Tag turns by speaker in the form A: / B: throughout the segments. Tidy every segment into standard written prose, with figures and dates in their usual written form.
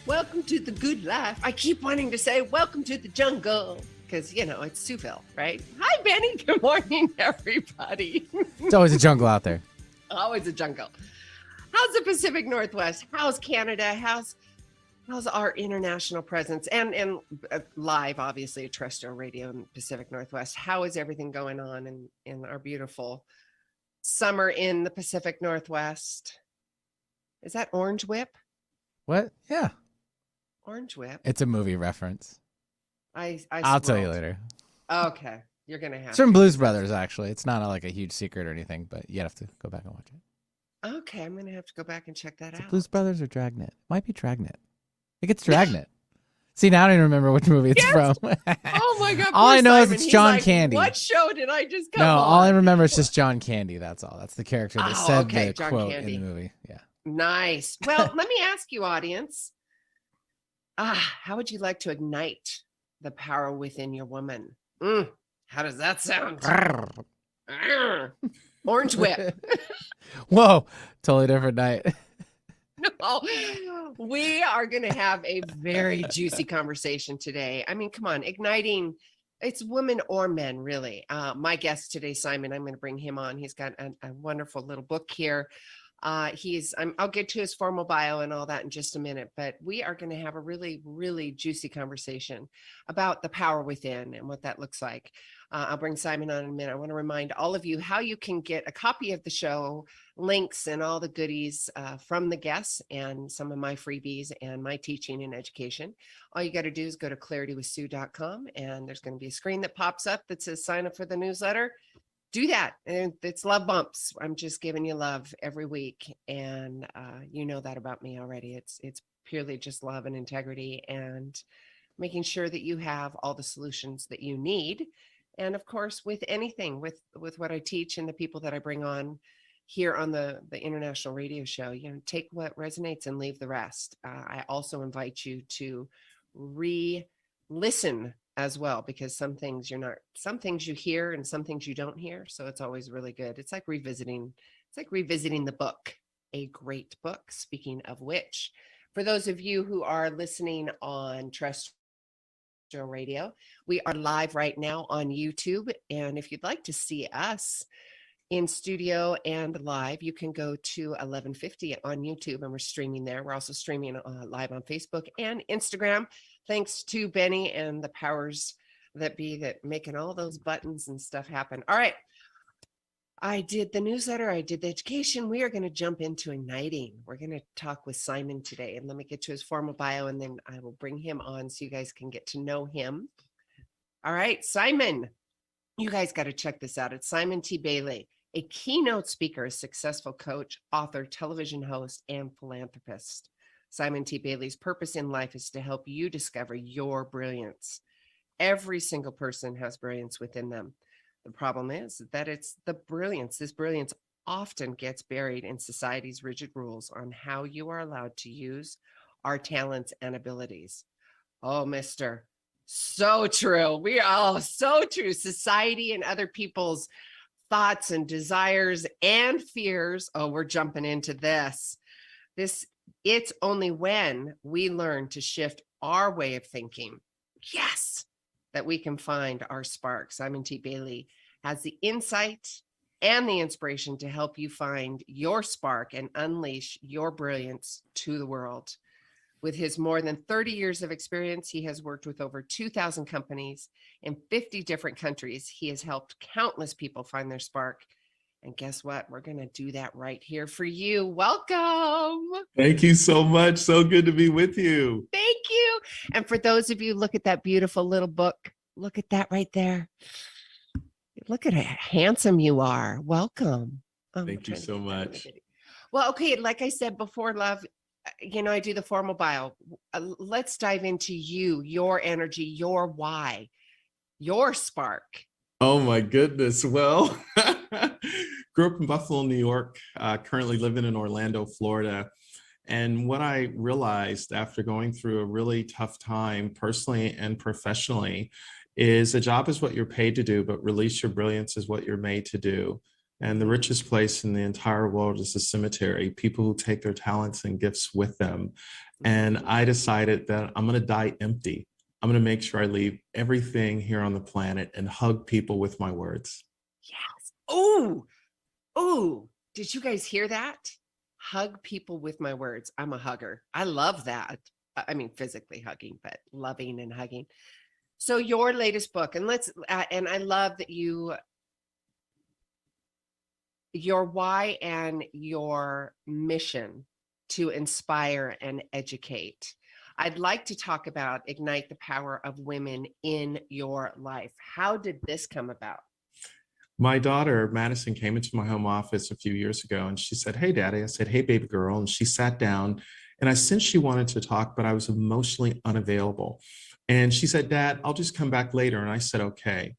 A: Welcome to the good life. I keep wanting to say, welcome to the jungle, because, it's Suville, right? Hi, Benny. Good morning, everybody.
B: It's always a jungle out there.
A: Always a jungle. How's the Pacific Northwest? How's Canada? How's our international presence? And live, obviously, terrestrial radio in the Pacific Northwest. How is everything going on in our beautiful summer in the Pacific Northwest? Is that Orange Whip?
B: What? Yeah.
A: Orange Whip.
B: It's a movie reference. I'll tell you later.
A: Okay. You're going to have
B: It's from Blues Brothers, actually. It's not like a huge secret or anything, but you have to go back and watch it.
A: Okay. I'm going to have to go back and check that out.
B: Blues Brothers or Dragnet? Might be Dragnet. I think it's Dragnet. See, now I don't even remember which movie it's from.
A: Oh, my God.
B: All I know
A: Simon.
B: is it's
A: He's
B: John
A: like,
B: Candy.
A: What show did I just come
B: No,
A: on?
B: all I remember is just John Candy. That's all. That's the character that said the
A: John
B: quote
A: Candy.
B: in the movie. Yeah.
A: Nice. Well, let me ask you, audience. How would you like to ignite the power within your woman? How does that sound? Orange Whip.
B: Whoa, totally different night.
A: No, we are going to have a very juicy conversation today. I mean, come on, igniting. It's women or men, really. My guest today, Simon, I'm going to bring him on. He's got a wonderful little book here. I'll get to his formal bio and all that in just a minute, but we are going to have a really, really juicy conversation about the power within and what that looks like. I'll bring Simon on in a minute. I want to remind all of you how you can get a copy of the show, links and all the goodies from the guests and some of my freebies and my teaching and education. All you got to do is go to claritywithsue.com and there's going to be a screen that pops up that says sign up for the newsletter. Do that. And it's love bumps. I'm just giving you love every week. And you know that about me already. It's purely just love and integrity and making sure that you have all the solutions that you need. And of course, with anything, with what I teach and the people that I bring on here on the international radio show, take what resonates and leave the rest. I also invite you to re-listen as well, because some things you hear and some things you don't hear. So it's always really good. It's like revisiting the book, a great book. Speaking of which, for those of you who are listening on terrestrial radio, we are live right now on YouTube. And if you'd like to see us in studio and live, you can go to 1150 on YouTube and we're streaming there. We're also streaming live on Facebook and Instagram. Thanks to Benny and the powers that be that making all those buttons and stuff happen. All right. I did the newsletter. I did the education. We are going to jump into igniting. We're going to talk with Simon today, and let me get to his formal bio and then I will bring him on so you guys can get to know him. All right, Simon, you guys got to check this out. It's Simon T. Bailey, a keynote speaker, a successful coach, author, television host, and philanthropist. Simon T. Bailey's purpose in life is to help you discover your brilliance. Every single person has brilliance within them. The problem is that it's the brilliance. This brilliance often gets buried in society's rigid rules on how you are allowed to use our talents and abilities. Oh, mister. So true. So true. Society and other people's thoughts and desires and fears. Oh, we're jumping into this. It's only when we learn to shift our way of thinking, yes, that we can find our spark. Simon T. Bailey has the insight and the inspiration to help you find your spark and unleash your brilliance to the world. With his more than 30 years of experience, he has worked with over 2,000 companies in 50 different countries. He has helped countless people find their spark. And guess what? We're going to do that right here for you. Welcome.
C: Thank you so much. So good to be with you.
A: Thank you. And for those of you, look at that beautiful little book. Look at that right there. Look at how handsome you are. Welcome.
C: Thank you so much.
A: Well, okay. Like I said before, love, I do the formal bio. Let's dive into you, your energy, your why, your spark.
C: Oh my goodness. Well, grew up in Buffalo, New York, currently living in Orlando, Florida. And what I realized after going through a really tough time personally and professionally is a job is what you're paid to do, but release your brilliance is what you're made to do. And the richest place in the entire world is the cemetery, people who take their talents and gifts with them. And I decided that I'm going to die empty. I'm going to make sure I leave everything here on the planet and hug people with my words.
A: Yes. Oh, oh, did you guys hear that? Hug people with my words. I'm a hugger. I love that. I mean, physically hugging, but loving and hugging. So your latest book, and and I love that your why and your mission to inspire and educate. I'd like to talk about Ignite the Power of Women in Your Life. How did this come about?
C: My daughter, Madison, came into my home office a few years ago and she said, "Hey, Daddy." I said, "Hey, baby girl." And she sat down and I sensed she wanted to talk, but I was emotionally unavailable. And she said, "Dad, I'll just come back later." And I said, "Okay."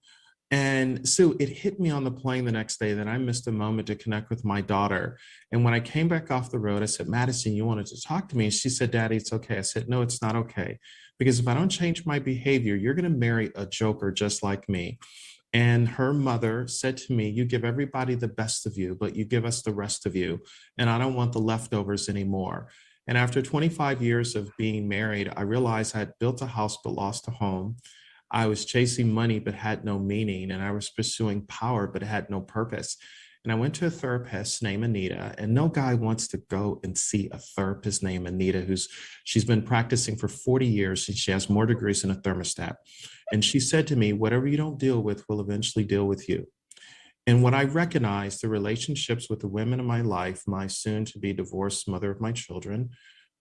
C: And so it hit me on the plane the next day that I missed a moment to connect with my daughter. And when I came back off the road, I said, "Madison, you wanted to talk to me." And she said, "Daddy, it's okay." I said, "No, it's not okay. Because if I don't change my behavior, you're going to marry a joker just like me." And her mother said to me, "You give everybody the best of you, but you give us the rest of you. And I don't want the leftovers anymore." And after 25 years of being married, I realized I had built a house but lost a home. I was chasing money but had no meaning, and I was pursuing power but had no purpose. And I went to a therapist named Anita, and no guy wants to go and see a therapist named Anita, she's been practicing for 40 years and she has more degrees than a thermostat. And she said to me, "Whatever you don't deal with will eventually deal with you." And when I recognized the relationships with the women in my life, my soon to be divorced mother of my children,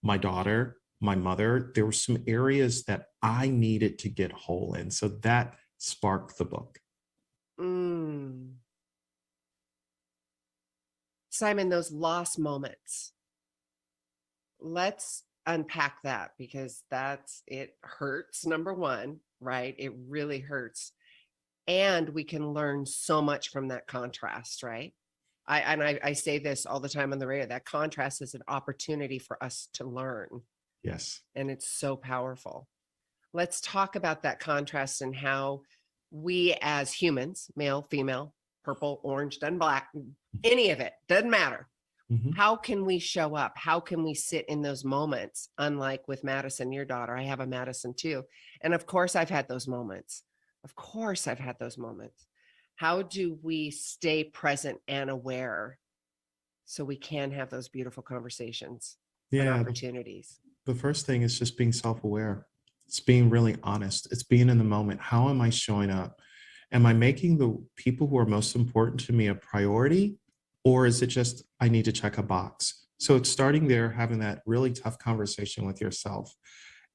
C: my daughter, my mother, there were some areas that I needed to get whole in. So that sparked the book.
A: Mm. Simon, those lost moments. Let's unpack that because it hurts, number one, right? It really hurts. And we can learn so much from that contrast, right? I say this all the time on the radio, that contrast is an opportunity for us to learn.
C: Yes.
A: And it's so powerful. Let's talk about that contrast and how we as humans, male, female, purple, orange, doesn't black, any of it, doesn't matter.
C: Mm-hmm.
A: How can we show up? How can we sit in those moments? Unlike with Madison, your daughter, I have a Madison too. And of course, I've had those moments. Of course, I've had those moments. How do we stay present and aware so we can have those beautiful conversations and opportunities?
C: The first thing is just being self-aware. It's being really honest. It's being in the moment. How am I showing up? Am I making the people who are most important to me a priority? Or is it just, I need to check a box? So it's starting there, having that really tough conversation with yourself.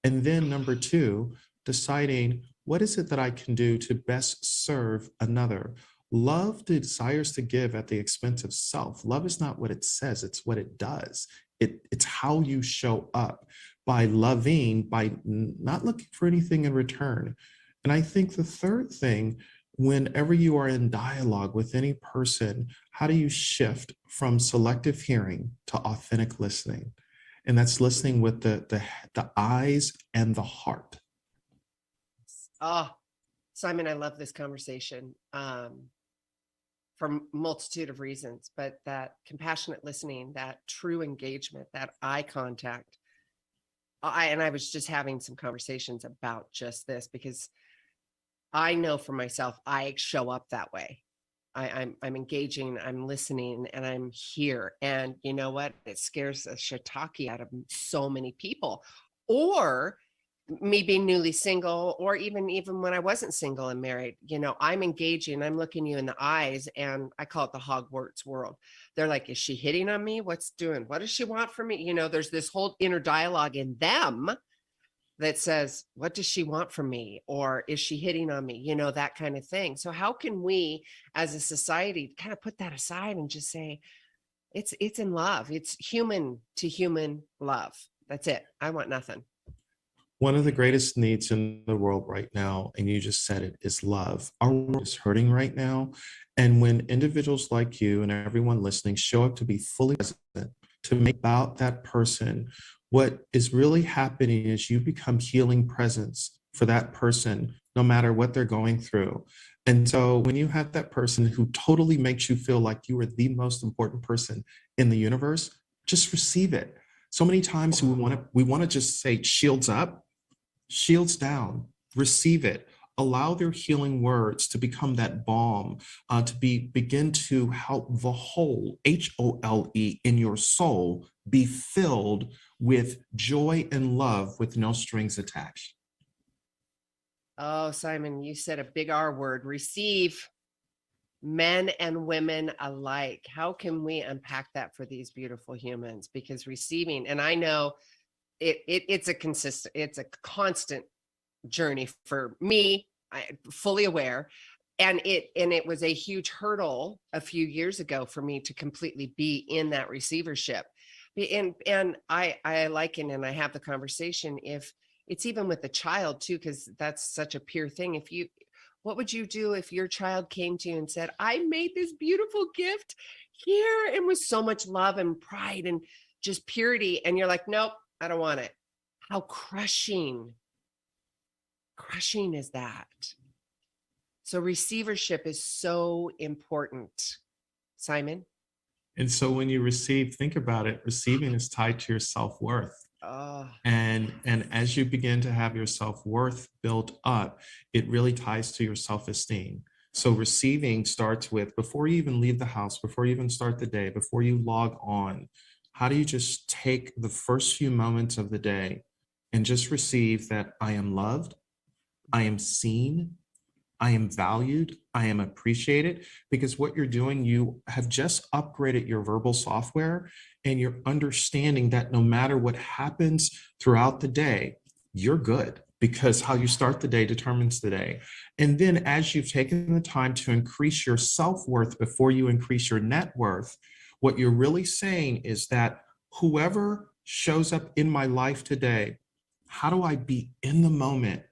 C: And then number two, deciding what is it that I can do to best serve another? Love desires to give at the expense of self. Love is not what it says, it's what it does. It's how you show up by loving, by not looking for anything in return. And I think the third thing, whenever you are in dialogue with any person, how do you shift from selective hearing to authentic listening? And that's listening with the eyes and the heart.
A: Oh, Simon, I love this conversation for a multitude of reasons, but that compassionate listening, that true engagement, that eye contact. I was just having some conversations about just this because I know for myself, I show up that way. I'm engaging, I'm listening, and I'm here. And you know what? It scares the shiitake out of so many people. Or me being newly single, or even when I wasn't single and married, I'm engaging, I'm looking you in the eyes, and I call it the Hogwarts world. They're like, is she hitting on me? What does she want from me? There's this whole inner dialogue in them that says, what does she want from me? Or is she hitting on me? That kind of thing. So how can we as a society kind of put that aside and just say, it's in love. It's human to human love. That's it. I want nothing.
C: One of the greatest needs in the world right now, and you just said it, is love. Our world is hurting right now. And when individuals like you and everyone listening show up to be fully present, to make about that person, what is really happening is you become healing presence for that person, no matter what they're going through. And so when you have that person who totally makes you feel like you are the most important person in the universe, just receive it. So many times we want to just say shields up, shields down, receive it. Allow their healing words to become that balm, to begin to help the whole, HOLE, in your soul be filled with joy and love with no strings attached.
A: Oh, Simon, you said a big R word, receive. Men and women alike. How can we unpack that for these beautiful humans? Because receiving, and I know it's a constant journey for me. I'm fully aware. And it was a huge hurdle a few years ago for me to completely be in that receivership. And I liken, and I have the conversation, if it's even with the child too, because that's such a pure thing. What would you do if your child came to you and said, I made this beautiful gift here, and with so much love and pride and just purity, and you're like, nope, I don't want it? How crushing is that? So receivership is so important, Simon.
C: And so when you receive, think about it, receiving is tied to your self-worth.
A: Oh.
C: And as you begin to have your self-worth built up, it really ties to your self-esteem. So receiving starts with, before you even leave the house, before you even start the day, before you log on, how do you just take the first few moments of the day and just receive that I am loved, I am seen, I am valued, I am appreciated? Because what you're doing, you have just upgraded your verbal software, and you're understanding that no matter what happens throughout the day, you're good, because how you start the day determines the day. And then as you've taken the time to increase your self-worth before you increase your net worth, what you're really saying is that whoever shows up in my life today, how do I be in the moment?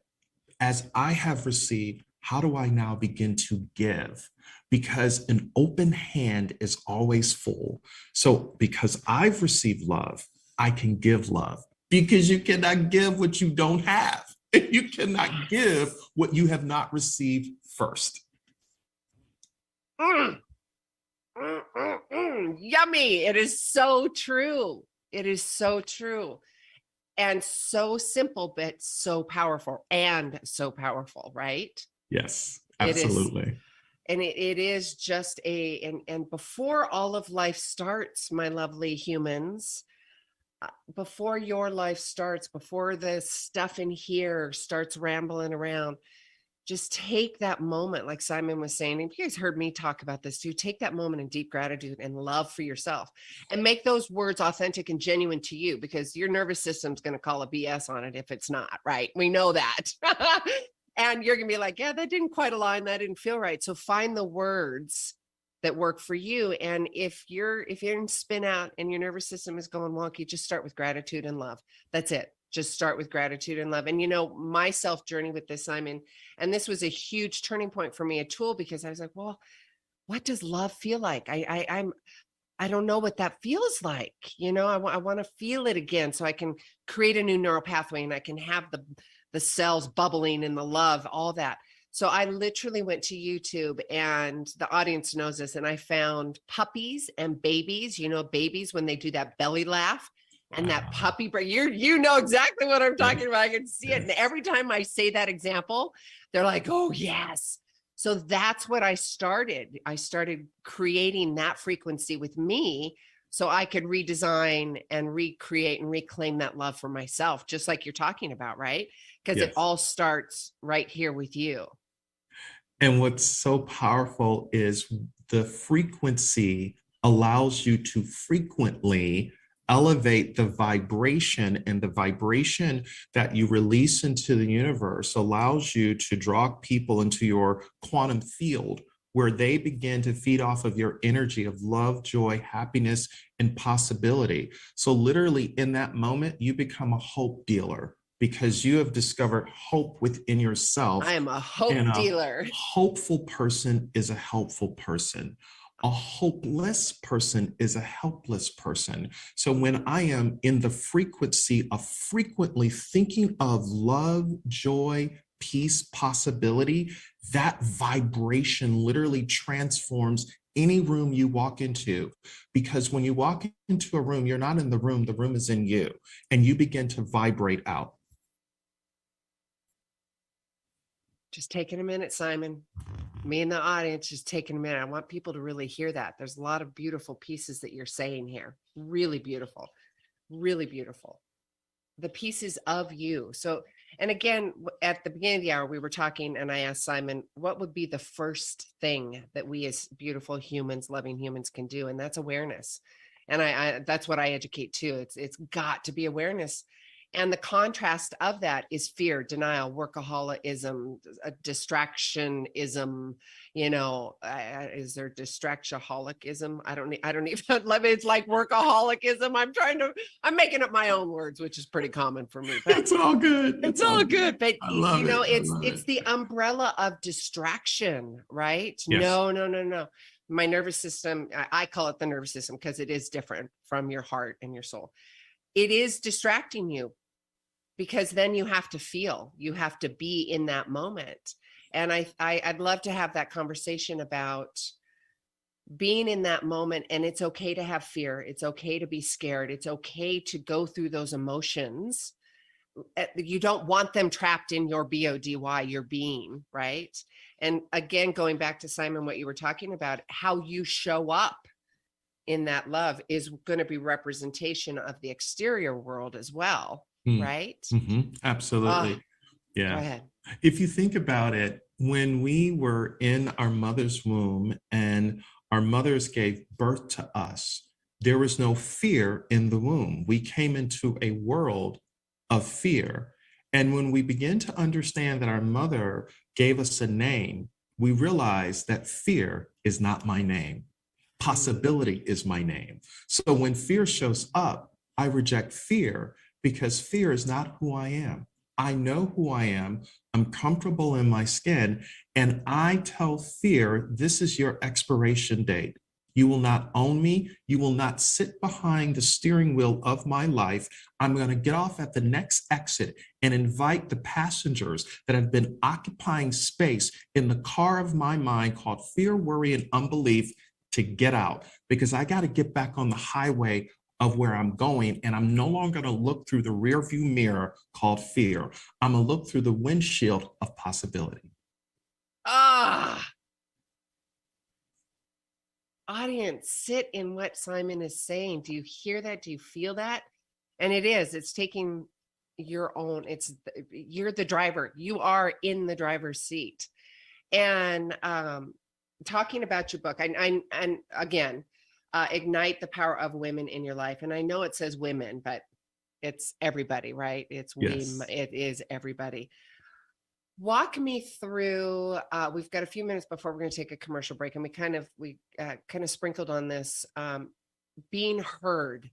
C: As I have received, how do I now begin to give? Because an open hand is always full. So because I've received love, I can give love, because you cannot give what you don't have. You cannot give what you have not received first.
A: Yummy. It is so true. It is so true. And so simple, but so powerful, right?
C: Yes, absolutely.
A: It is just and before all of life starts, my lovely humans, before your life starts, before the stuff in here starts rambling around, just take that moment, like Simon was saying, and you guys heard me talk about this too, take that moment in deep gratitude and love for yourself, and make those words authentic and genuine to you, because your nervous system's going to call a BS on it if it's not, right? We know that. And you're going to be like, yeah, that didn't quite align. That didn't feel right. So find the words that work for you. And if you're in spin out and your nervous system is going wonky, just start with gratitude and love. That's it. Just start with gratitude and love. And my self journey with this, Simon, and this was a huge turning point for me, a tool, because I was like, well, what does love feel like? I don't know what that feels like. I want to feel it again, so I can create a new neural pathway, and I can have the cells bubbling and the love, all that. So I literally went to YouTube, and the audience knows this, and I found puppies and babies, babies when they do that belly laugh. And that puppy, you know exactly what I'm talking about. I can see it. And every time I say that example, they're like, oh, yes. So that's what I started. I started creating that frequency with me, so I could redesign and recreate and reclaim that love for myself, just like you're talking about, right? Because it all starts right here with you.
C: And what's so powerful is the frequency allows you to frequently elevate the vibration, and the vibration that you release into the universe allows you to draw people into your quantum field, where they begin to feed off of your energy of love, joy, happiness, and possibility. So literally in that moment, you become a hope dealer, because you have discovered hope within yourself.
A: I am a hope dealer.
C: A hopeful person is a helpful person. A hopeless person is a helpless person. So when I am in the frequency of frequently thinking of love, joy, peace, possibility, that vibration literally transforms any room you walk into. Because when you walk into a room, you're not in the room is in you, and you begin to vibrate out.
A: Just taking a minute, Simon. Me and the audience, just taking a minute. I want people to really hear that. There's a lot of beautiful pieces that you're saying here. Really beautiful. Really beautiful. The pieces of you. So, and again, at the beginning of the hour, we were talking and I asked Simon, what would be the first thing that we as beautiful humans, loving humans can do? And that's awareness. And I that's what I educate too. It's got to be awareness. And the contrast of that is fear, denial, workaholism, distractionism. Is there distractionicism? I don't even love it. It's like workaholism. I'm making up my own words, which is pretty common for me. But
C: it's all good.
A: It's all good. But
C: I love
A: it's the umbrella of distraction, right?
C: Yes.
A: No. My nervous system, I call it the nervous system because it is different from your heart and your soul. It is distracting you because then you have to feel, you have to be in that moment. And I'd love to have that conversation about being in that moment. And it's okay to have fear. It's okay to be scared. It's okay to go through those emotions. You don't want them trapped in your BODY, your being, right? And again, going back to Simon, what you were talking about, how you show up in that love is going to be representation of the exterior world as well, right?
C: Mm-hmm. Absolutely. Yeah.
A: Go ahead.
C: If you think about it, when we were in our mother's womb and our mothers gave birth to us, there was no fear in the womb. We came into a world of fear. And when we begin to understand that our mother gave us a name, we realize that fear is not my name. Possibility is my name. So when fear shows up, I reject fear because fear is not who I am. I know who I am. I'm comfortable in my skin. And I tell fear, this is your expiration date. You will not own me. You will not sit behind the steering wheel of my life. I'm going to get off at the next exit and invite the passengers that have been occupying space in the car of my mind called fear, worry, and unbelief to get out, because I got to get back on the highway of where I'm going. And I'm no longer going to look through the rear view mirror called fear. I'm going to look through the windshield of possibility.
A: Audience, sit in what Simon is saying. Do you hear that? Do you feel that? And it's taking your own, you're the driver. You are in the driver's seat. And talking about your book, and again, Ignite the Power of Women in Your Life. And I know it says women, but it's everybody, right? It's
C: yes.
A: It is everybody. Walk me through, we've got a few minutes before we're going to take a commercial break, and we kind of sprinkled on this, being heard,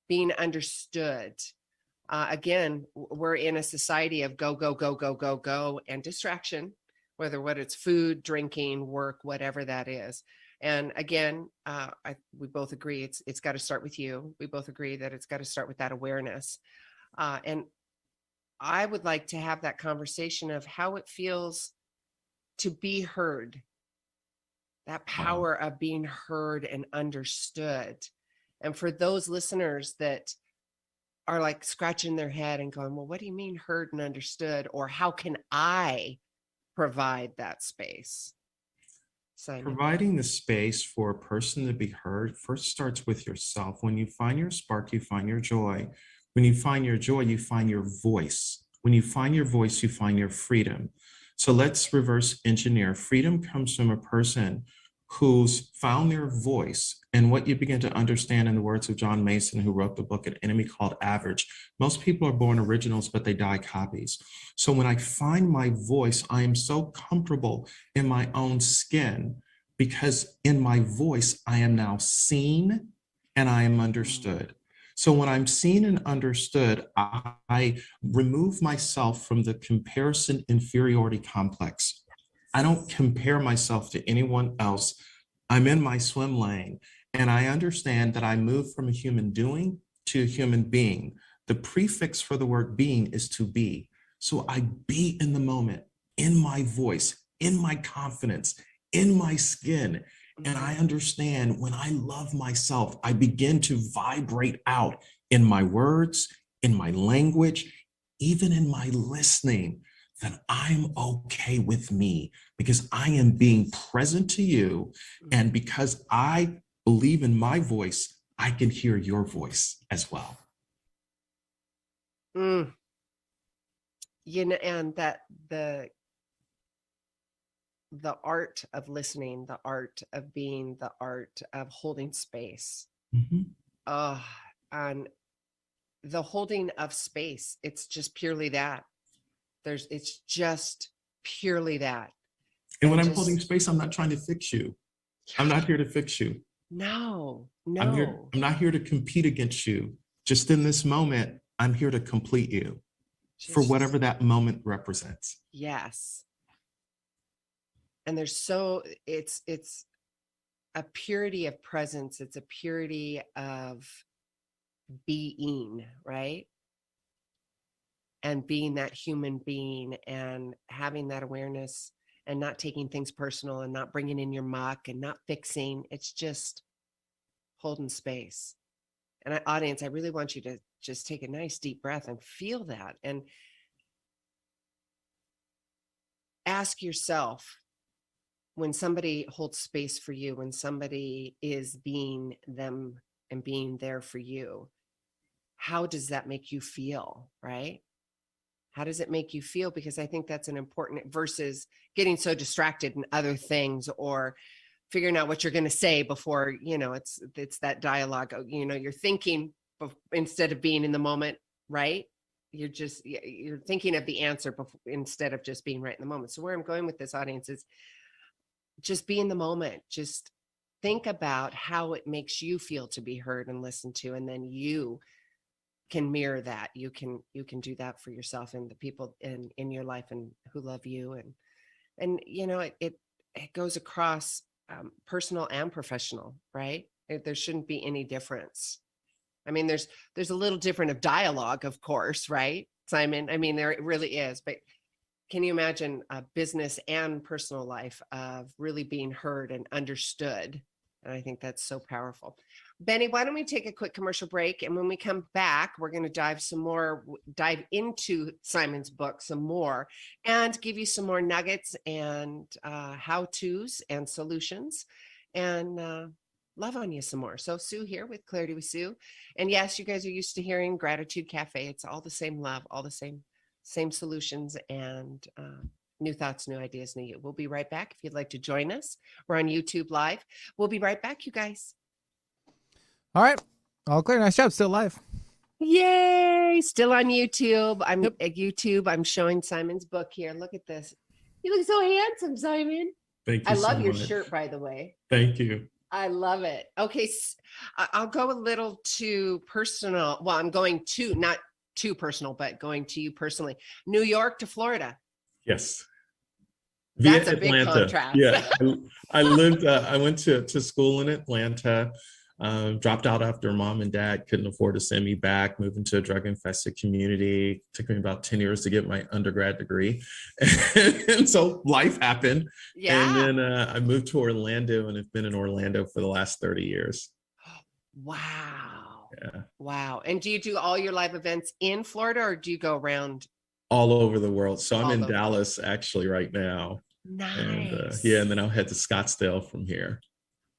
A: being understood. Again, we're in a society of go, and distraction, whether it's food, drinking, work, whatever that is. And again, we both agree it's got to start with you. We both agree that it's got to start with that awareness. And I would like to have that conversation of how it feels to be heard, that power of being heard and understood. And for those listeners that are like scratching their head and going, well, what do you mean heard and understood? Or how can I provide that space? Simon.
C: Providing the space for a person to be heard first starts with yourself. When you find your spark, you find your joy. When you find your joy, you find your voice. When you find your voice, you find your freedom. So let's reverse engineer. Freedom comes from a person who's found their voice. And what you begin to understand, in the words of John Mason, who wrote the book An Enemy Called Average, most people are born originals, but they die copies. So when I find my voice, I am so comfortable in my own skin, because in my voice, I am now seen and I am understood. So when I'm seen and understood, I remove myself from the comparison inferiority complex. I don't compare myself to anyone else. I'm in my swim lane, and I understand that I move from a human doing to a human being. The prefix for the word being is to be. So I be in the moment. in my voice, in my confidence, in my skin. And I understand when I love myself, I begin to vibrate out in my words, in my language, even in my listening, that I'm okay with me because I am being present to you. And because I believe in my voice, I can hear your voice as well.
A: Mm. And that the art of listening, the art of being, the art of holding space. And the holding of space, it's just purely that. It's just purely that.
C: And when I'm holding space, I'm not trying to fix you. I'm not here to fix you.
A: No.
C: I'm not here to compete against you. Just in this moment, I'm here to complete you for whatever that moment represents.
A: Yes. And it's a purity of presence. It's a purity of being, right? And being that human being and having that awareness and not taking things personal and not bringing in your muck and not fixing. It's just holding space. And audience, I really want you to just take a nice deep breath and feel that and ask yourself, when somebody holds space for you, when somebody is being them and being there for you, how does that make you feel, right? How does it make you feel? Because I think that's an important, versus getting so distracted in other things or figuring out what you're going to say before, it's that dialogue, you're thinking instead of being in the moment, right? You're thinking of the answer before, instead of just being right in the moment. So where I'm going with this, audience, is just be in the moment. Just think about how it makes you feel to be heard and listened to. And then you can mirror that. You can do that for yourself and the people in your life and who love you. And it goes across personal and professional, right? There shouldn't be any difference. I mean, there's a little different of dialogue, of course, right, Simon? I mean, there really is, but can you imagine a business and personal life of really being heard and understood? And I think that's so powerful. Benny, why don't we take a quick commercial break? And when we come back, we're going to dive into Simon's book some more and give you some more nuggets and how-tos and solutions and love on you some more. So Sue here with Clarity with Sue. And yes, you guys are used to hearing Gratitude Cafe. It's all the same love, all the same solutions and new thoughts, new ideas, new you. We'll be right back. If you'd like to join us, we're on YouTube Live. We'll be right back, you guys.
B: All right. All clear. Nice job. Still live.
A: Yay. Still on YouTube. I'm at YouTube. I'm showing Simon's book here. Look at this. You look so handsome, Simon.
C: Thank you.
A: I love
C: so
A: your
C: much.
A: shirt, by the way.
C: Thank you.
A: I love it. Okay. I'll go a little too personal. Well, I'm going to, not too personal, but going to you personally. New York to Florida.
C: Yes.
A: That's a big contrast.
C: Yeah. I went to school in Atlanta, dropped out after mom and dad couldn't afford to send me back, moved into a drug infested community. Took me about 10 years to get my undergrad degree. And so life happened. Yeah. And then I moved to Orlando and have been in Orlando for the last 30 years.
A: Wow.
C: Yeah.
A: Wow. And do you do all your live events in Florida or do you go around?
C: All over the world. So I'm in Dallas actually right now.
A: Nice.
C: And and then I'll head to Scottsdale from here.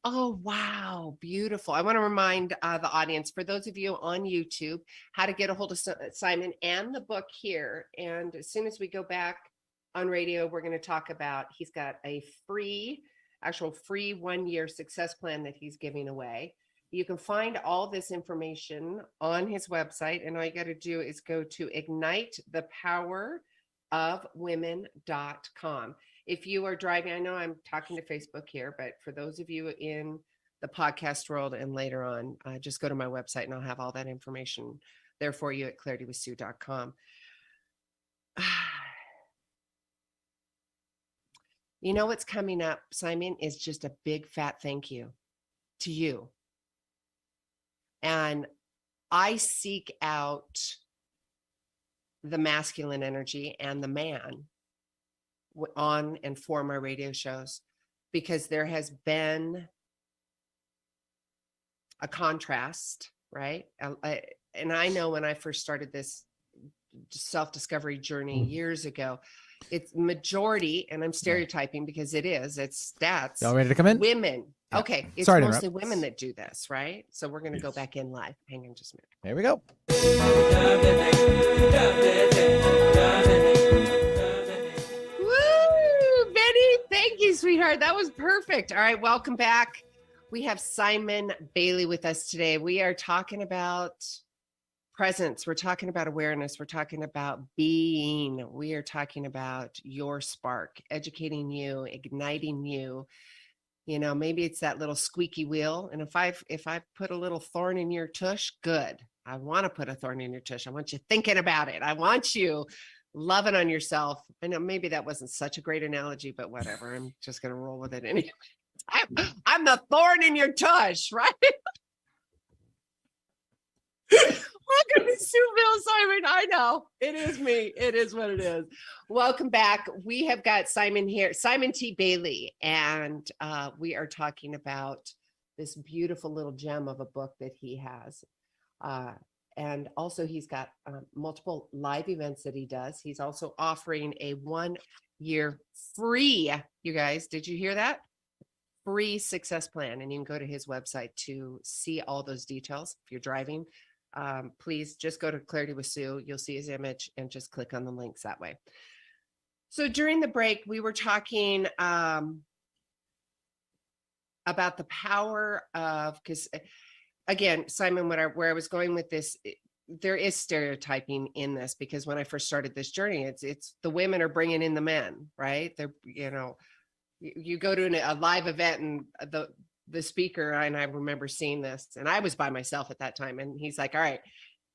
A: Oh, wow. Beautiful. I want to remind the audience, for those of you on YouTube, how to get a hold of Simon and the book here. And as soon as we go back on radio, we're going to talk about, he's got a free 1-year success plan that he's giving away. You can find all this information on his website, and all you got to do is go to ignitethepowerofwomen.com. If you are driving, I know I'm talking to Facebook here, but for those of you in the podcast world and later on, just go to my website and I'll have all that information there for you at claritywithsue.com. You know what's coming up, Simon, is just a big fat thank you to you. And I seek out the masculine energy and the man on and for my radio shows, because there has been a contrast, right? And I know when I first started this self-discovery journey years ago, it's majority, and I'm stereotyping because it's stats.
B: Y'all ready to come in?
A: Women.
B: Yeah.
A: Okay. It's
B: Sorry to
A: mostly
B: interrupt.
A: women that do this, right? So we're going to go back in live. Hang on just a minute.
B: Here we go.
A: Woo! Benny, thank you, sweetheart. That was perfect. All right. Welcome back. We have Simon Bailey with us today. We are talking about presence. We're talking about awareness. We're talking about being. We are talking about your spark, educating you, igniting you. You know, maybe it's that little squeaky wheel. And if I put a little thorn in your tush, good. I want to put a thorn in your tush. I want you thinking about it. I want you loving on yourself. I know maybe that wasn't such a great analogy, but whatever. I'm just going to roll with it anyway. I'm the thorn in your tush, right? Welcome to Sue Simon. I know it is me. It is what it is. Welcome back. We have got Simon here, Simon T. Bailey, and we are talking about this beautiful little gem of a book that he has. And also he's got multiple live events that he does. He's also offering a 1-year free, you guys, did you hear that? Free success plan. And you can go to his website to see all those details. If you're driving, please just go to Clarity with Sue. You'll see his image and just click on the links that way. So during the break, we were talking about the power of, because again, Simon, where I was going with this, there is stereotyping in this, because when I first started this journey, it's the women are bringing in the men, right? They're, you know, you go to a live event and the speaker, and I remember seeing this, and I was by myself at that time. And he's like, all right,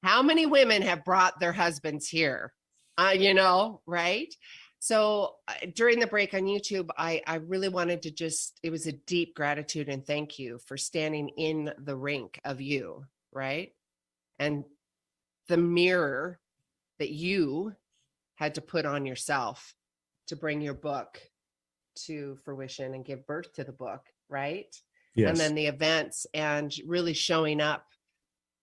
A: how many women have brought their husbands here? You know, right? So during the break on YouTube, I really wanted to it was a deep gratitude and thank you for standing in the rink of you, right? And the mirror that you had to put on yourself to bring your book to fruition and give birth to the book, right?
C: Yes.
A: And then the events and really showing up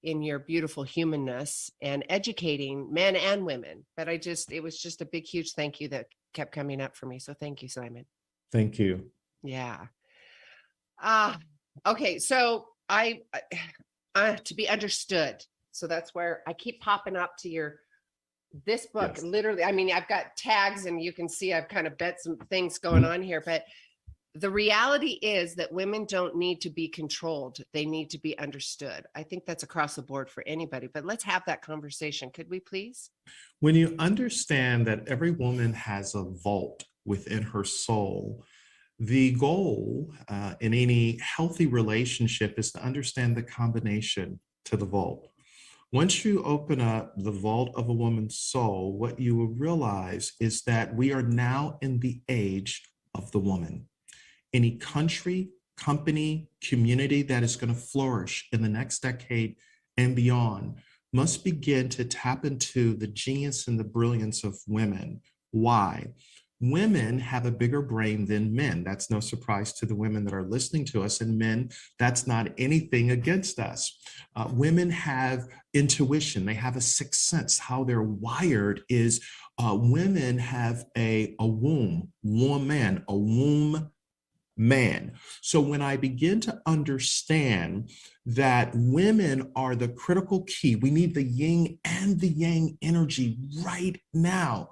A: in your beautiful humanness and educating men and women. But it was just a big, huge thank you that kept coming up for me. So thank you, Simon.
C: Thank you.
A: Yeah. Okay. So I to be understood. So that's where I keep popping up to this book.
C: Yes.
A: Literally, I mean, I've got tags and you can see I've kind of bet some things going on here, but the reality is that women don't need to be controlled. They need to be understood. I think that's across the board for anybody, but let's have that conversation. Could we please?
C: When you understand that every woman has a vault within her soul, the goal in any healthy relationship is to understand the combination to the vault. Once you open up the vault of a woman's soul, what you will realize is that we are now in the age of the woman. Any country, company, community that is going to flourish in the next decade and beyond must begin to tap into the genius and the brilliance of women. Why? Women have a bigger brain than men. That's no surprise to the women that are listening to us, and men, that's not anything against us. Women have intuition. They have a sixth sense. How they're wired is women have a womb, woman, a womb man. So when I begin to understand that women are the critical key, we need the yin and the yang energy right now.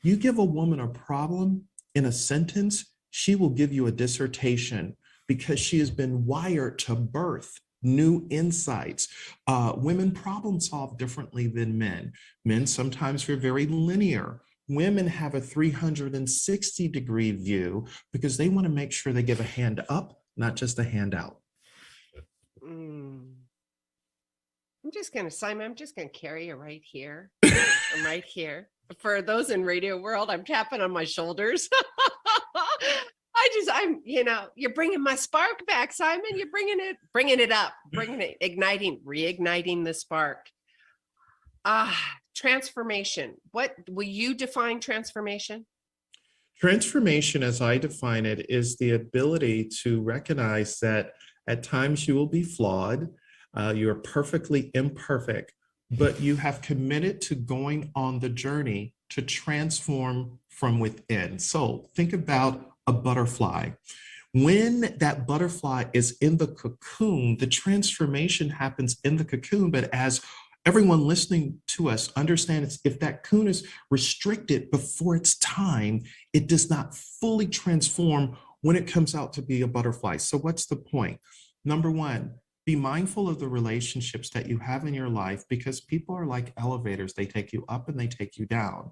C: You give a woman a problem in a sentence, she will give you a dissertation because she has been wired to birth new insights. Women problem solve differently than men. Men sometimes are very linear. Women have a 360-degree view because they want to make sure they give a hand up, not just a hand out.
A: I'm just going to carry you right here. I'm right here. For those in radio world, I'm tapping on my shoulders. You're bringing my spark back, Simon. You're bringing it up, reigniting the spark. Transformation. What will you define transformation?
C: Transformation, as I define it, is the ability to recognize that at times you will be flawed, you're perfectly imperfect, but you have committed to going on the journey to transform from within. So think about a butterfly. When that butterfly is in the cocoon, the transformation happens in the cocoon. But as everyone listening to us understands, if that cocoon is restricted before its time, it does not fully transform when it comes out to be a butterfly. So what's the point? Number one, be mindful of the relationships that you have in your life, because people are like elevators. They take you up and they take you down.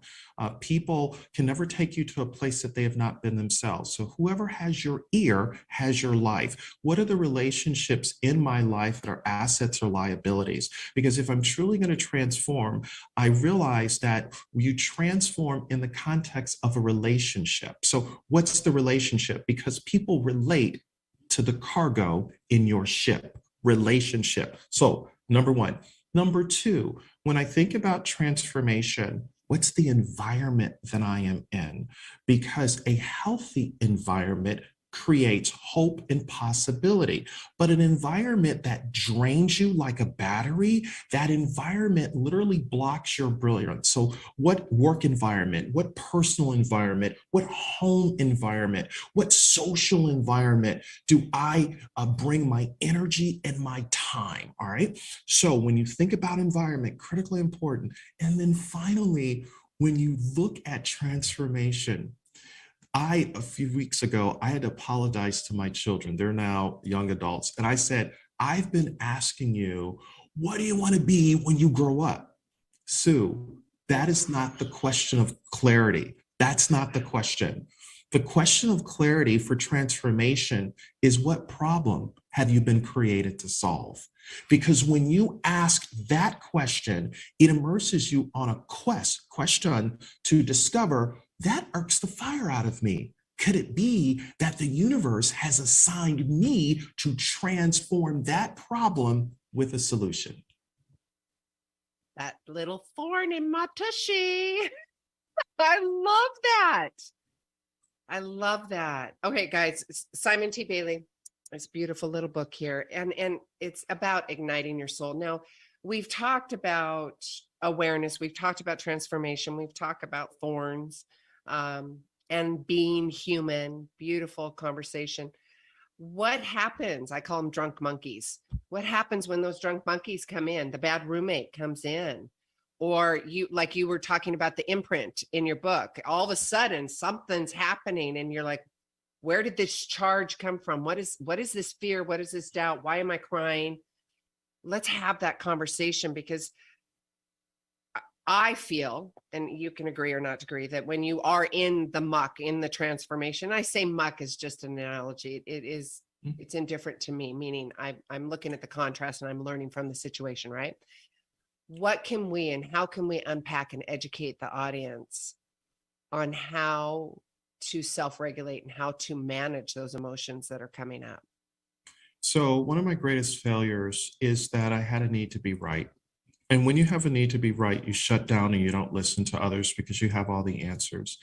C: People can never take you to a place that they have not been themselves. So whoever has your ear has your life. What are the relationships in my life that are assets or liabilities? Because if I'm truly going to transform, I realize that you transform in the context of a relationship. So what's the relationship? Because people relate to the cargo in your ship. Relationship. So number one. Number two, when I think about transformation, what's the environment that I am in? Because a healthy environment creates hope and possibility. But an environment that drains you like a battery, that environment literally blocks your brilliance. So what work environment, what personal environment, what home environment, what social environment do I bring my energy and my time? All right. So when you think about environment, critically important. And then finally, when you look at transformation, a few weeks ago, I had to apologize to my children. They're now young adults. And I said, I've been asking you, what do you want to be when you grow up? Sue, that is not the question of clarity. That's not the question. The question of clarity for transformation is, what problem have you been created to solve? Because when you ask that question, it immerses you on a question to discover, that irks the fire out of me. Could it be that the universe has assigned me to transform that problem with a solution?
A: That little thorn in my tushy. I love that. I love that. Okay, guys, Simon T. Bailey, this beautiful little book here, and it's about igniting your soul. Now, we've talked about awareness, we've talked about transformation, we've talked about thorns, and being human. Beautiful conversation. What happens? I call them drunk monkeys. What happens when those drunk monkeys come in? The bad roommate comes in. Or you, like you were talking about the imprint in your book, all of a sudden something's happening and you're like, where did this charge come from? What is this fear? What is this doubt? Why am I crying? Let's have that conversation, because I feel, and you can agree or not agree, that when you are in the muck, in the transformation, I say muck is just an analogy. It's indifferent to me, meaning I'm looking at the contrast and I'm learning from the situation, right? What can we and how can we unpack and educate the audience on how to self-regulate and how to manage those emotions that are coming up?
C: So one of my greatest failures is that I had a need to be right. And when you have a need to be right, you shut down and you don't listen to others because you have all the answers.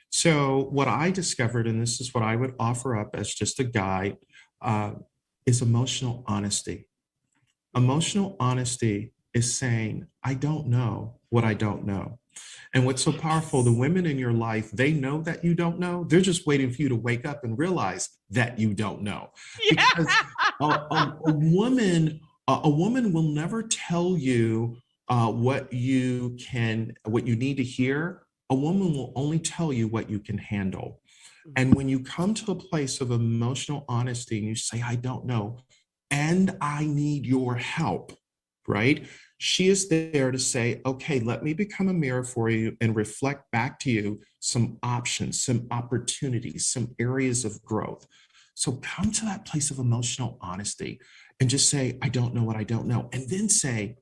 C: So what I discovered, and this is what I would offer up as just a guide, is emotional honesty. Emotional honesty is saying, I don't know what I don't know. And what's so powerful, the women in your life, they know that you don't know. They're just waiting for you to wake up and realize that you don't know.
A: Yeah.
C: Because a woman will never tell you what you need to hear. A woman will only tell you what you can handle. And when you come to a place of emotional honesty and you say, I don't know, and I need your help, right? She is there to say, okay, let me become a mirror for you and reflect back to you some options, some opportunities, some areas of growth. So come to that place of emotional honesty and just say, I don't know what I don't know. And then say,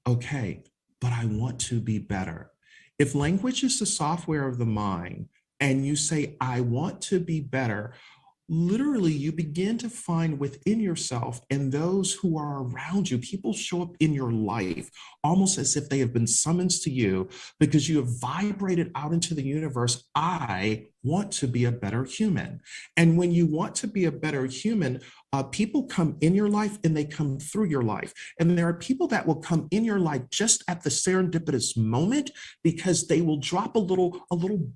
C: okay, but I want to be better. If language is the software of the mind and you say, I want to be better, literally you begin to find within yourself and those who are around you, people show up in your life almost as if they have been summoned to you because you have vibrated out into the universe. I want to be a better human. And when you want to be a better human, people come in your life and they come through your life. And there are people that will come in your life just at the serendipitous moment because they will drop a little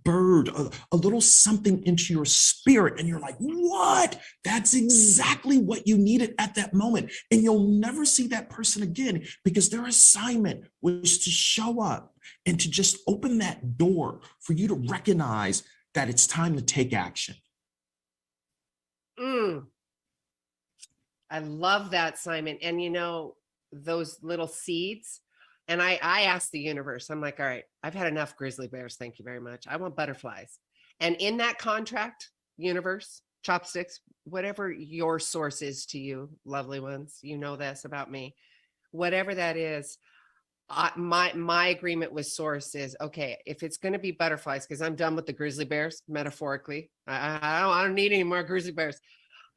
C: bird, a little something into your spirit. And you're like, what? That's exactly what you needed at that moment. And you'll never see that person again because their assignment was to show up and to just open that door for you to recognize that it's time to take action.
A: I love that, Simon. And you know, those little seeds. And I asked the universe, I'm like, all right, I've had enough grizzly bears. Thank you very much. I want butterflies. And in that contract, universe, chopsticks, whatever your source is to you, lovely ones, you know this about me, whatever that is, my agreement with source is, okay, if it's going to be butterflies, because I'm done with the grizzly bears, metaphorically, I don't need any more grizzly bears.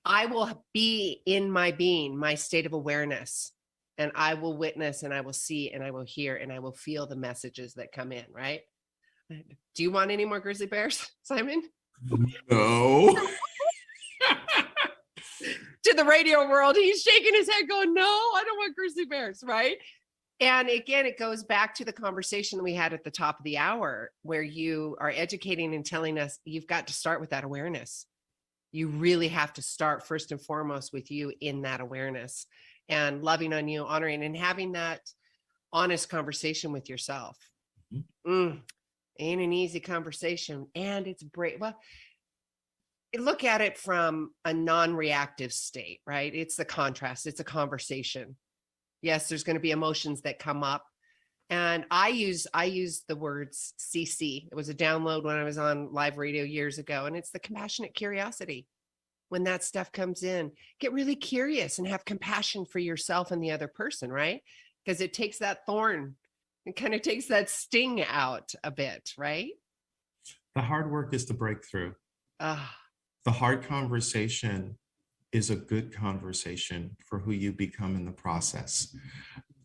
A: I will be in my being, my state of awareness, and I will witness and I will see and I will hear and I will feel the messages that come in, right? Do you want any more grizzly bears, Simon?
C: No.
A: To the radio world, he's shaking his head going, no, I don't want grizzly bears, right? And again, it goes back to the conversation we had at the top of the hour, where you are educating and telling us you've got to start with that awareness. You really have to start first and foremost with you in that awareness and loving on you, honoring, and having that honest conversation with yourself. Ain't an easy conversation. And it's brave. Well, look at it from a non-reactive state, right? It's the contrast. It's a conversation. Yes, there's going to be emotions that come up. And I use the words CC. It was a download when I was on live radio years ago. And it's the compassionate curiosity. When that stuff comes in, get really curious and have compassion for yourself and the other person, right? Because it takes that thorn, it kind of takes that sting out a bit, right?
C: The hard work is the breakthrough. The hard conversation is a good conversation for who you become in the process.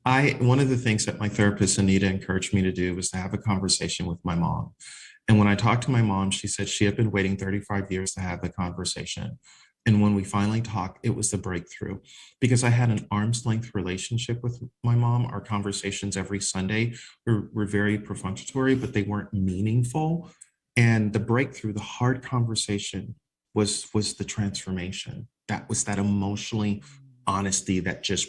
C: One of the things that my therapist, Anita, encouraged me to do was to have a conversation with my mom. And when I talked to my mom, she said she had been waiting 35 years to have the conversation. And when we finally talked, it was the breakthrough because I had an arm's length relationship with my mom. Our conversations every Sunday were very perfunctory, but they weren't meaningful. And the breakthrough, the hard conversation was the transformation. That was that emotionally honesty that just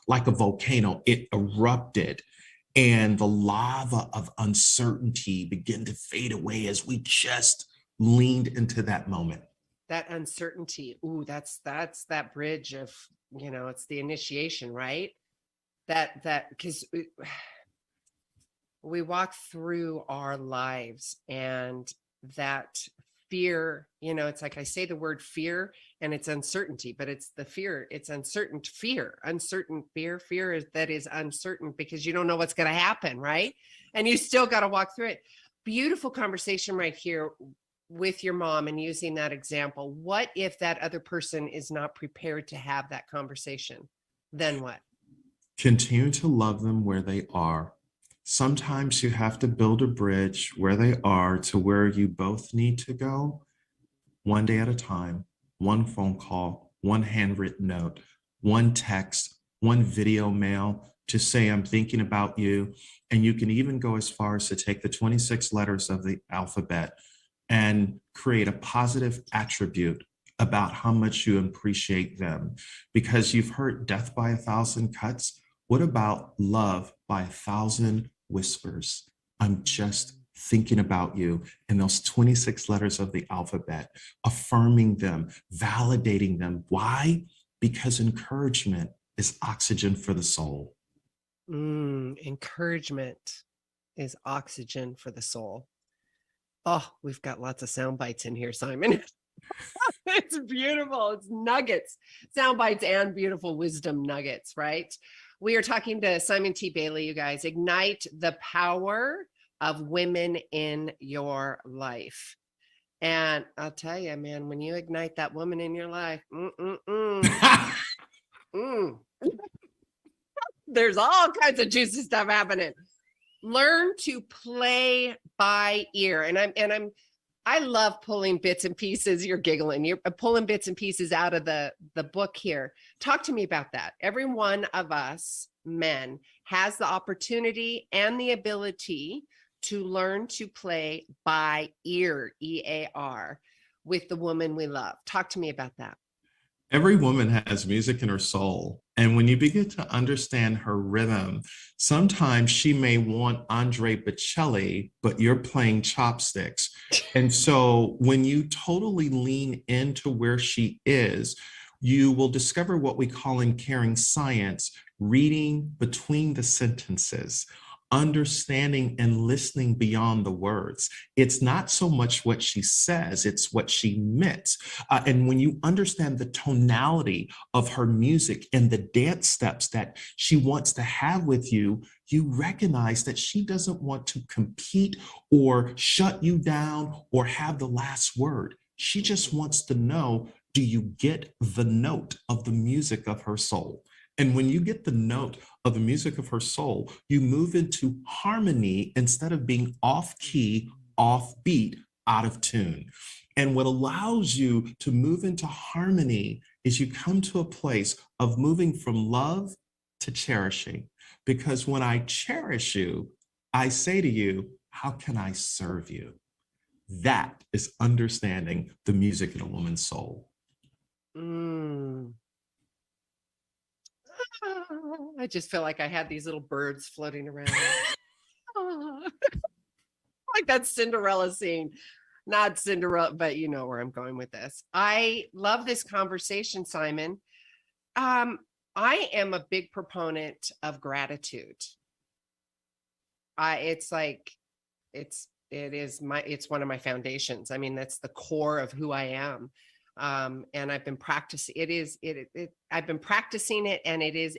C: like a volcano, it erupted. And the lava of uncertainty began to fade away as we just leaned into that moment.
A: That uncertainty. Ooh, that's that bridge of, it's the initiation, right? That because we walk through our lives and that fear, it's like I say the word fear and it's uncertainty, but it's the fear, it's uncertain fear is that is uncertain because you don't know what's going to happen, right? And you still got to walk through it. Beautiful conversation right here with your mom and using that example. What if that other person is not prepared to have that conversation? Then what?
C: Continue to love them where they are. Sometimes you have to build a bridge where they are to where you both need to go, one day at a time, one phone call, one handwritten note, one text, one video mail to say, I'm thinking about you. And you can even go as far as to take the 26 letters of the alphabet and create a positive attribute about how much you appreciate them. Because you've heard death by 1,000 cuts. What about love by 1,000 whispers? I'm just thinking about you, and those 26 letters of the alphabet, affirming them, validating them. Why? Because encouragement is oxygen for the soul.
A: Encouragement is oxygen for the soul. Oh, we've got lots of sound bites in here, Simon. It's beautiful. It's nuggets, sound bites and beautiful wisdom nuggets, right? We are talking to Simon T. Bailey, you guys. Ignite the power of women in your life. And I'll tell you, man, when you ignite that woman in your life, there's all kinds of juicy stuff happening. Learn to play by ear. I love pulling bits and pieces. You're giggling. You're pulling bits and pieces out of the book here. Talk to me about that. Every one of us men has the opportunity and the ability to learn to play by ear, EAR, with the woman we love. Talk to me about that.
C: Every woman has music in her soul. And when you begin to understand her rhythm, sometimes she may want Andre Bocelli, but you're playing chopsticks. And so when you totally lean into where she is, you will discover what we call in caring science, reading between the sentences, understanding and listening beyond the words. It's not so much what she says, it's what she meant. And when you understand the tonality of her music and the dance steps that she wants to have with you, you recognize that she doesn't want to compete or shut you down or have the last word. She just wants to know, do you get the note of the music of her soul? And when you get the note of the music of her soul, you move into harmony instead of being off key, off beat, out of tune. And what allows you to move into harmony is you come to a place of moving from love to cherishing. Because when I cherish you, I say to you, how can I serve you? That is understanding the music in a woman's soul.
A: I just feel like I had these little birds floating around. Like that Cinderella scene. Not Cinderella, but you know where I'm going with this. I love this conversation, Simon. I am a big proponent of gratitude. It's one of my foundations. I mean, that's the core of who I am. And I've been practicing. I've been practicing it, and it is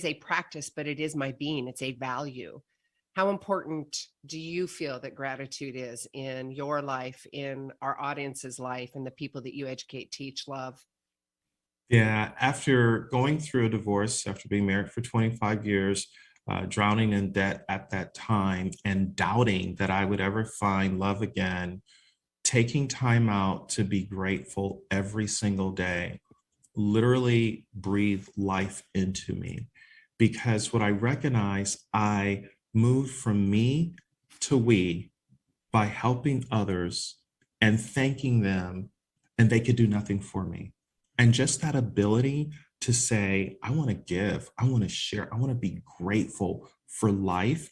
A: a practice, but it is my being. It's a value. How important do you feel that gratitude is in your life, in our audience's life, and the people that you educate, teach, love?
C: Yeah, after going through a divorce, after being married for 25 years, drowning in debt at that time, and doubting that I would ever find love again, taking time out to be grateful every single day, literally breathe life into me. Because what I recognize, I moved from me to we by helping others and thanking them, and they could do nothing for me. And just that ability to say, I want to give, I want to share, I want to be grateful for life.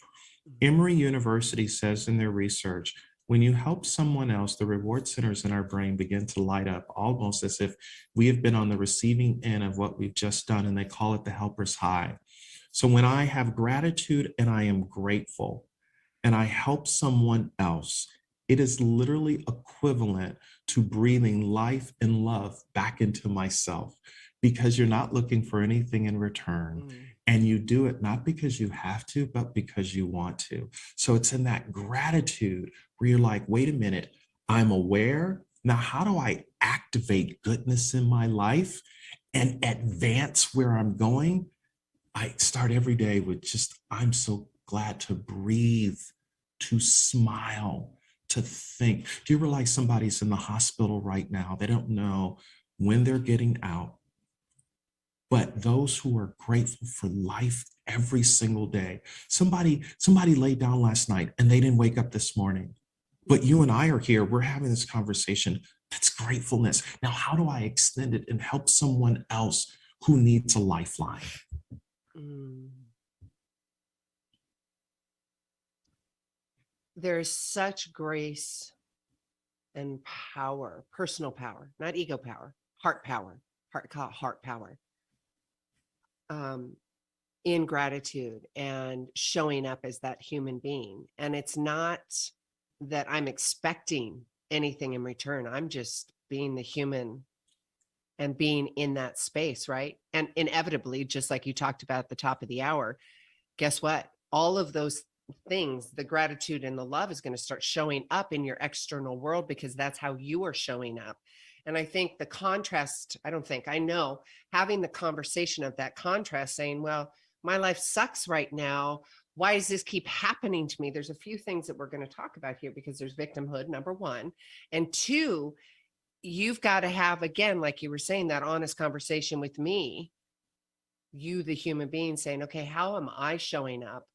C: Emory University says in their research, when you help someone else, the reward centers in our brain begin to light up almost as if we have been on the receiving end of what we've just done, and they call it the helper's high. So when I have gratitude and I am grateful and I help someone else, it is literally equivalent to breathing life and love back into myself, because you're not looking for anything in return. And you do it not because you have to, but because you want to. So it's in that gratitude where you're like, wait a minute, I'm aware. Now, how do I activate goodness in my life and advance where I'm going? I start every day with just, I'm so glad to breathe, to smile, to think. Do you realize somebody's in the hospital right now? They don't know when they're getting out. But those who are grateful for life every single day. Somebody laid down last night and they didn't wake up this morning. But you and I are here, we're having this conversation. That's gratefulness. Now, how do I extend it and help someone else who needs a lifeline?
A: There's such grace and power, personal power, not ego power, heart power, heart power, in gratitude and showing up as that human being. And it's not that I'm expecting anything in return. I'm just being the human and being in that space, right? And inevitably, just like you talked about at the top of the hour, guess what? All of those things, the gratitude and the love is going to start showing up in your external world, because that's how you are showing up. And I think the contrast, I know, having the conversation of that contrast, saying, well, my life sucks right now. Why does this keep happening to me? There's a few things that we're going to talk about here, because there's victimhood, number one. And two, you've got to have, again, like you were saying, that honest conversation with me, you, the human being, saying, okay, how am I showing up?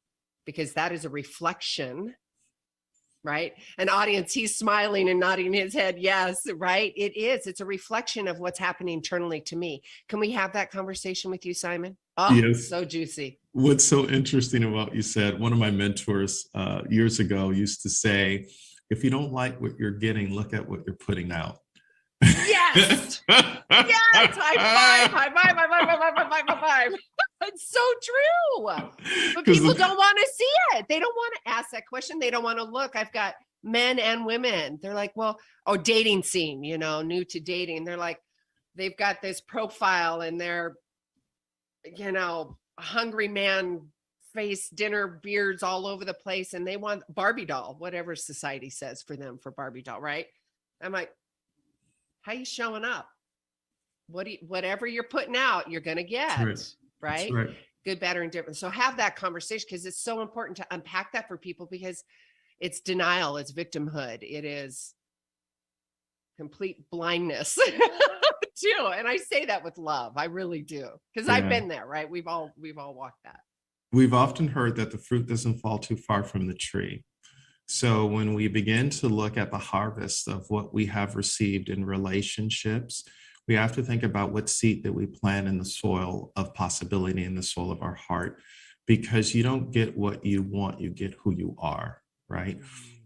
A: Because that is a reflection, right? An audience, he's smiling and nodding his head. Yes, right. It is. It's a reflection of what's happening internally to me. Can we have that conversation with you, Simon? Oh,
C: Yes.
A: so juicy.
C: What's so interesting about you said, one of my mentors years ago used to say, if you don't like what you're getting, look at what you're putting out.
A: Yes. Yes. High five. High five. High five. High five. High five. High five. It's so true. But people don't want to see it. They don't want to ask that question. They don't want to look. I've got men and women. They're like, well, oh, dating scene, new to dating. They're like, they've got this profile and they're, hungry man face, dinner, beards all over the place. And they want Barbie doll, whatever society says for them for Barbie doll, right? I'm like, how you showing up? Whatever you're putting out, you're going to get, right? Good, better, and different. So have that conversation, because it's so important to unpack that for people, because it's denial, it's victimhood, it is complete blindness too. And I say that with love. I really do, because I've been there, right? We've all walked that.
C: We've often heard that the fruit doesn't fall too far from the tree. So when we begin to look at the harvest of what we have received in relationships, we have to think about what seed that we plant in the soil of possibility, in the soil of our heart, because you don't get what you want, you get who you are, right?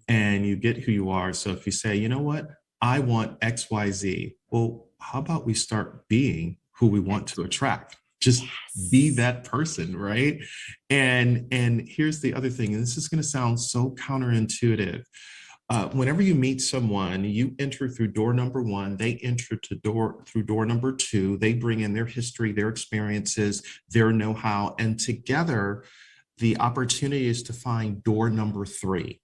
C: And you get who you are. So if you say, you know what, I want X, Y, Z. Well, how about we start being who we want to attract? Just be that person, right? And here's the other thing, and this is going to sound so counterintuitive. Whenever you meet someone, you enter through door number one, they enter through door number two, they bring in their history, their experiences, their know-how, and together, the opportunity is to find door number three.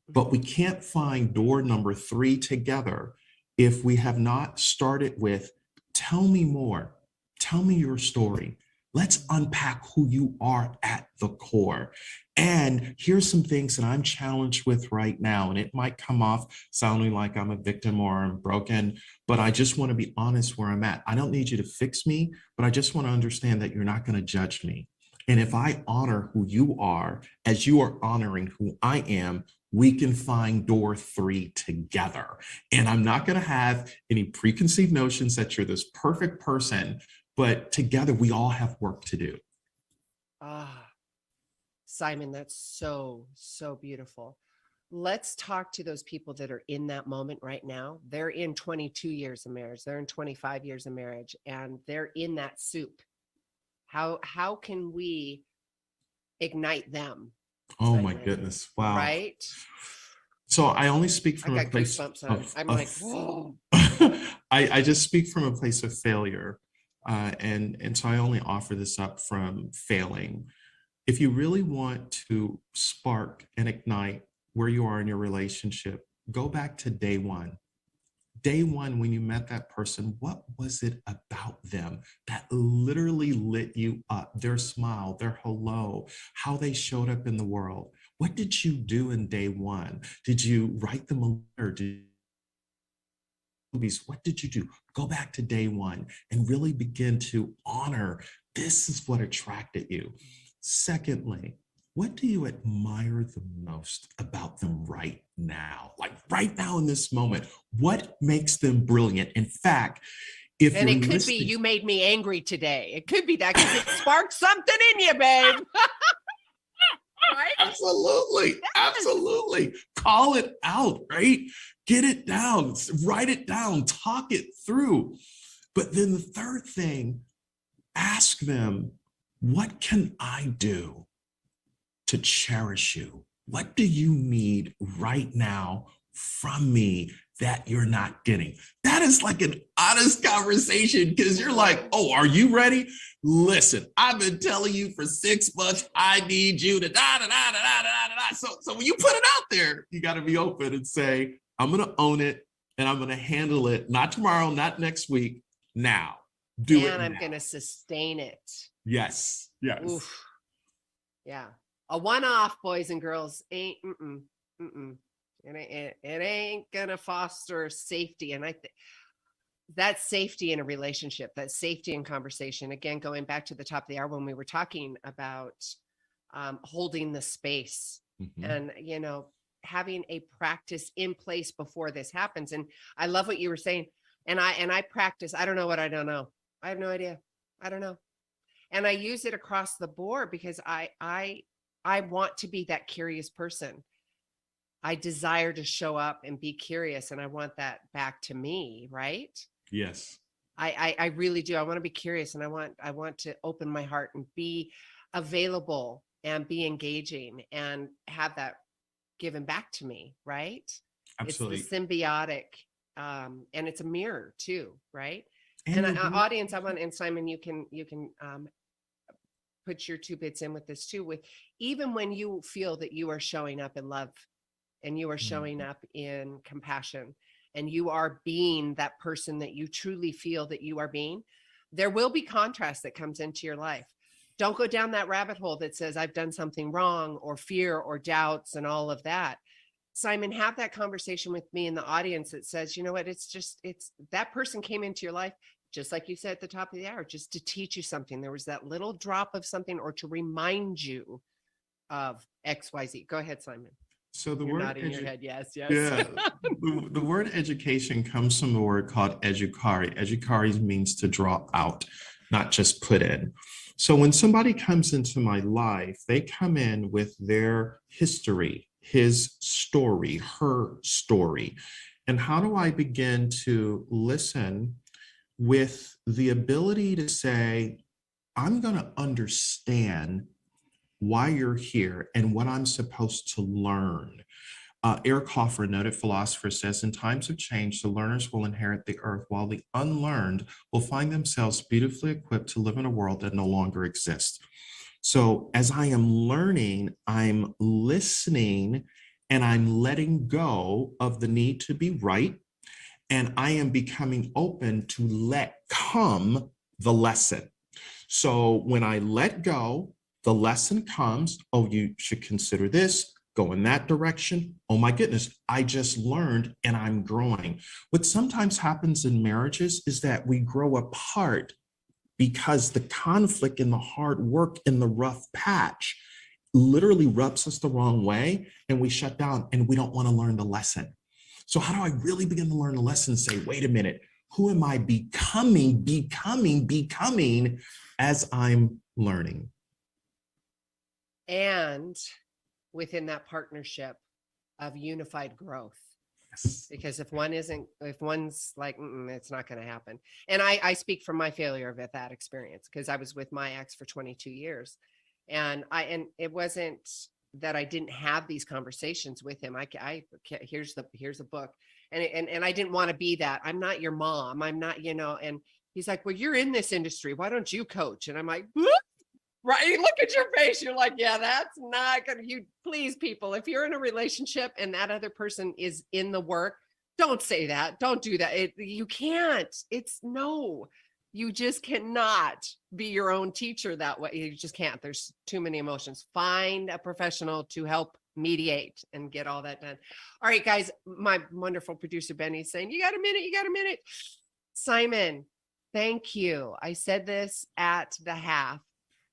C: But we can't find door number three together if we have not started with, tell me more, tell me your story. Let's unpack who you are at the core. And here's some things that I'm challenged with right now. And it might come off sounding like I'm a victim or I'm broken, but I just want to be honest where I'm at. I don't need you to fix me, but I just want to understand that you're not going to judge me. And if I honor who you are as you are honoring who I am, we can find door three together. And I'm not going to have any preconceived notions that you're this perfect person, but together we all have work to do.
A: Simon, that's so, so beautiful. Let's talk to those people that are in that moment right now. They're in 22 years of marriage. They're in 25 years of marriage, and they're in that soup. How can we ignite them?
C: Oh
A: Simon?
C: My goodness. Wow.
A: Right?
C: So I only speak from a place
A: I'm like, whoa.
C: I just speak from a place of failure. And so I only offer this up from failing. If you really want to spark and ignite where you are in your relationship, go back to day one. Day one, when you met that person, what was it about them that literally lit you up? Their smile, their hello, how they showed up in the world. What did you do in day one? Did you write them a letter? What did you do? Go back to day one and really begin to honor. This is what attracted you. Secondly, what do you admire the most about them right now? Like right now in this moment, what makes them brilliant? In fact, if
A: and it could be you made me angry today. It could be that because it sparked something in you, babe. Right?
C: Absolutely. Absolutely. Call it out, right? Get it down, write it down, talk it through. But then the third thing, ask them, what can I do to cherish you? What do you need right now from me that you're not getting. That is like an honest conversation because you're like, oh, are you ready? Listen, I've been telling you for 6 months, I need you to da da da da da da da. So when you put it out there, you got to be open and say, I'm going to own it and I'm going to handle it. Not tomorrow, not next week. Now, do it.
A: And I'm going to sustain it.
C: Yes. Yes.
A: Oof. Yeah. A one-off, boys and girls, ain't. It ain't gonna foster safety. And I think that's safety in a relationship, that's safety in conversation. Again, going back to the top of the hour when we were talking about holding the space and, you know, having a practice in place before this happens. And I love what you were saying. And I practice. I don't know what I don't know. I have no idea. I don't know. And I use it across the board because I want to be that curious person. I desire to show up and be curious, and I want that back to me, right?
C: Yes.
A: I really do. I want to be curious, and I want to open my heart and be available and be engaging and have that given back to me, right?
C: Absolutely.
A: It's the symbiotic, and it's a mirror too, right? And audience, I want, and Simon, you can put your 2 bits in with this too. With even when you feel that you are showing up in love, and you are showing up in compassion, and you are being that person that you truly feel that you are being, there will be contrast that comes into your life. Don't go down that rabbit hole that says I've done something wrong, or fear or doubts and all of that. Simon, have that conversation with me in the audience that says, you know what, it's that person came into your life, just like you said at the top of the hour, just to teach you something. There was that little drop of something, or to remind you of XYZ. Go ahead, Simon.
C: So the
A: You're
C: word
A: nodding your head, yes.
C: Yeah, the word education comes from the word called educare. Educare means to draw out, not just put in. So when somebody comes into my life, they come in with their history, his story, her story. And how do I begin to listen with the ability to say, I'm going to understand why you're here and what I'm supposed to learn. Eric Hoffer, noted philosopher, says, in times of change, the learners will inherit the earth, while the unlearned will find themselves beautifully equipped to live in a world that no longer exists. So as I am learning, I'm listening, and I'm letting go of the need to be right. And I am becoming open to let come the lesson. So when I let go, the lesson comes, oh, you should consider this, go in that direction. Oh my goodness, I just learned and I'm growing. What sometimes happens in marriages is that we grow apart because the conflict and the hard work in the rough patch literally rubs us the wrong way, and we shut down and we don't want to learn the lesson. So how do I really begin to learn the lesson and say, wait a minute, who am I becoming as I'm learning?
A: And within that partnership of unified growth. Yes. Because if one's like, it's not going to happen. And I speak from my failure of that experience, because I was with my ex for 22 years. And it wasn't that I didn't have these conversations with him. Here's a book. And I didn't want to be that. I'm not your mom. I'm not, and he's like, well, you're in this industry. Why don't you coach? And I'm like, whoop. Right. Look at your face. You're like, yeah, that's not going to, please, people, if you're in a relationship and that other person is in the work, don't say that. Don't do that. You can't. You just cannot be your own teacher that way. You just can't. There's too many emotions. Find a professional to help mediate and get all that done. All right, guys, my wonderful producer, Benny, is saying, you got a minute. Simon, thank you. I said this at the half.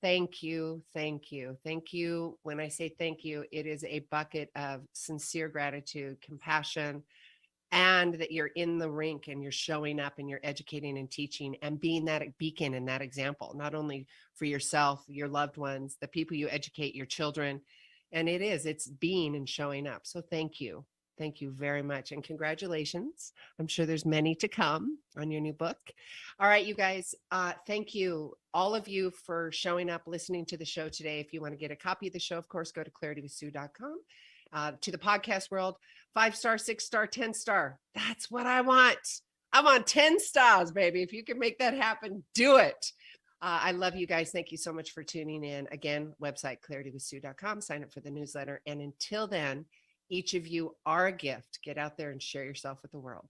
A: Thank you. When I say thank you, it is a bucket of sincere gratitude, compassion, and that you're in the rink and you're showing up and you're educating and teaching and being that beacon and that example, not only for yourself, your loved ones, the people you educate, your children. And it's being and showing up. So thank you. Thank you very much. And congratulations. I'm sure there's many to come on your new book. All right, you guys, thank you, all of you, for showing up, listening to the show today. If you want to get a copy of the show, of course, go to claritywithsue.com To the podcast world, 5-star, 6-star, 10-star. That's what I want. I want 10 stars, baby. If you can make that happen, do it. I love you guys. Thank you so much for tuning in. Again, website claritywithsue.com. Sign up for the newsletter. And until then, each of you are a gift. Get out there and share yourself with the world.